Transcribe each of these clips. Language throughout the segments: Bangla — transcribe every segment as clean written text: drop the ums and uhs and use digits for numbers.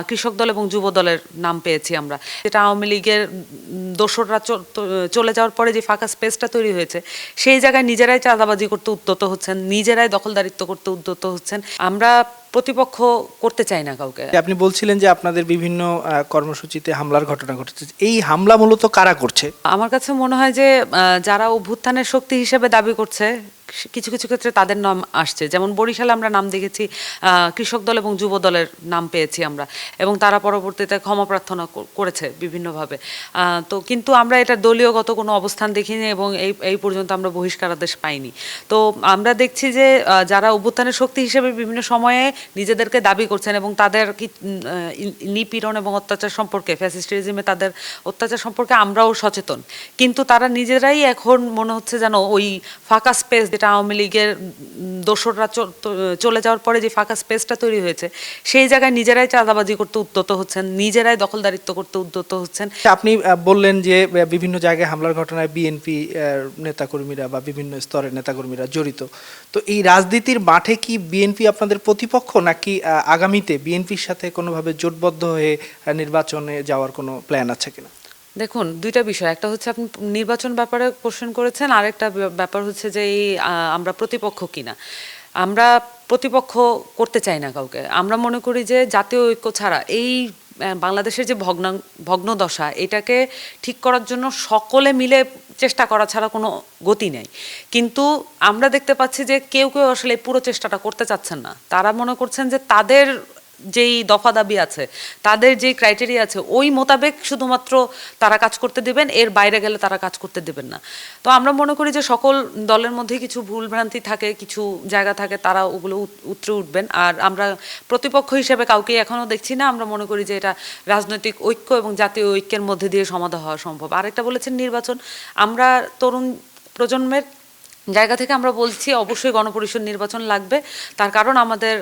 কৃষক দল এবং যুব দলের নাম পেয়েছি আমরা। যেটা আওয়ামী লীগের দোসররা চলে যাওয়ার পরে যে ফাঁকা স্পেসটা তৈরি হয়েছে, সেই জায়গায় নিজেরাই চাঁদাবাজি করতে উদ্যত হচ্ছেন, নিজেরাই দখলদারিত্ব করতে উদ্যত হচ্ছেন। আমরা প্রতিপক্ষ করতে চাই না কাউকে। আপনি বলছিলেন যে আপনাদের বিভিন্ন কর্মসূচিতে হামলার ঘটনা ঘটেছে, এই হামলা মূলত কারা করছে? আমার কাছে মনে হয় যে যারা অভ্যুত্থানের শক্তি হিসেবে দাবি করছে, কিছু কিছু ক্ষেত্রে তাদের নাম আসছে। যেমন বরিশালে আমরা নাম দেখেছি, কৃষক দল এবং যুব দলের নাম পেয়েছি আমরা, এবং তারা পরবর্তীতে ক্ষমা প্রার্থনা করেছে বিভিন্নভাবে। তো কিন্তু আমরা এটা দলীয়গত কোনো অবস্থান দেখিনি এবং এই পর্যন্ত আমরা বহিষ্কারাদেশ পাইনি। তো আমরা দেখছি যে যারা অভ্যুত্থানের শক্তি হিসেবে বিভিন্ন সময়ে নিজেদেরকে দাবি করছেন এবং তাদের নিপীড়ন এবং অত্যাচার সম্পর্কে, ফ্যাসিস্ট রেজিমে তাদের অত্যাচার সম্পর্কে আমরাও সচেতন, কিন্তু তারা নিজেরাই এখন মনে হচ্ছে যেন ওই ফাঁকা স্পেস, যেটা আওয়ামী লীগের দোসররা চলে যাওয়ার পরে যে ফাঁকা স্পেসটা তৈরি হয়েছে, সেই জায়গায় নিজেরাই চাঁদাবাজি করতে উদ্যত হচ্ছেন, নিজেরাই দখলদারিত্ব করতে উদ্যত হচ্ছেন। আপনি বললেন যে বিভিন্ন জায়গায় হামলার ঘটনায় বিএনপি নেতাকর্মীরা বা বিভিন্ন স্তরের নেতাকর্মীরা জড়িত। তো এই রাজনীতির মাঠে কি বিএনপি আপনাদের প্রতিপক্ষ, নাকি আগামীতে বিএনপির সাথে কোনোভাবে জোটবদ্ধ হয়ে নির্বাচনে যাওয়ার কোনো প্ল্যান আছে কিনা? দেখুন, দুইটা বিষয়। একটা হচ্ছে আপনি নির্বাচন ব্যাপারে কোশ্চেন করেছেন, আরেকটা ব্যাপার হচ্ছে যে এই আমরা প্রতিপক্ষ কিনা। আমরা প্রতিপক্ষ করতে চাই না কাউকে। আমরা মনে করি যে জাতীয় ঐক্য ছাড়া এই বাংলাদেশের যে ভগ্নদশা, এটাকে ঠিক করার জন্য সকলে মিলে চেষ্টা করা ছাড়া কোনো গতি নেই। কিন্তু আমরা দেখতে পাচ্ছি যে কেউ কেউ আসলে পুরো চেষ্টাটা করতে চাচ্ছেন না। তারা মনে করছেন যে তাদের যেই দফা দাবি আছে, তাদের যেই ক্রাইটেরিয়া আছে, ওই মোতাবেক শুধুমাত্র তারা কাজ করতে দেবেন, এর বাইরে গেলে তারা কাজ করতে দেবেন না। তো আমরা মনে করি যে সকল দলের মধ্যে কিছু ভুলভ্রান্তি থাকে, কিছু জায়গা থাকে, তারা ওগুলো উতরে উঠবেন। আর আমরা প্রতিপক্ষ হিসেবে কাউকে এখনও দেখছি না। আমরা মনে করি যে এটা রাজনৈতিক ঐক্য এবং জাতীয় ঐক্যের মধ্যে দিয়ে সমাধান হওয়া সম্ভব। আরেকটা বলেছেন নির্বাচন, আমরা তরুণ প্রজন্মের জায়গা থেকে আমরা বলছি অবশ্যই গণপরিষদ নির্বাচন লাগবে। তার কারণ আমাদের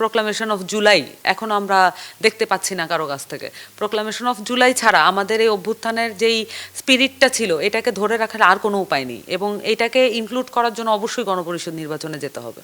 প্রোক্লামেশন অফ জুলাই এখন আমরা দেখতে পাচ্ছি না কারো কাছ থেকে। প্রোক্লামেশন অফ জুলাই ছাড়া আমাদের এই অভ্যুত্থানের যেই স্পিরিটটা ছিল, এটাকে ধরে রাখার আর কোনো উপায় নেই, এবং এটাকে ইনক্লুড করার জন্য অবশ্যই গণপরিষদ নির্বাচনে যেতে হবে।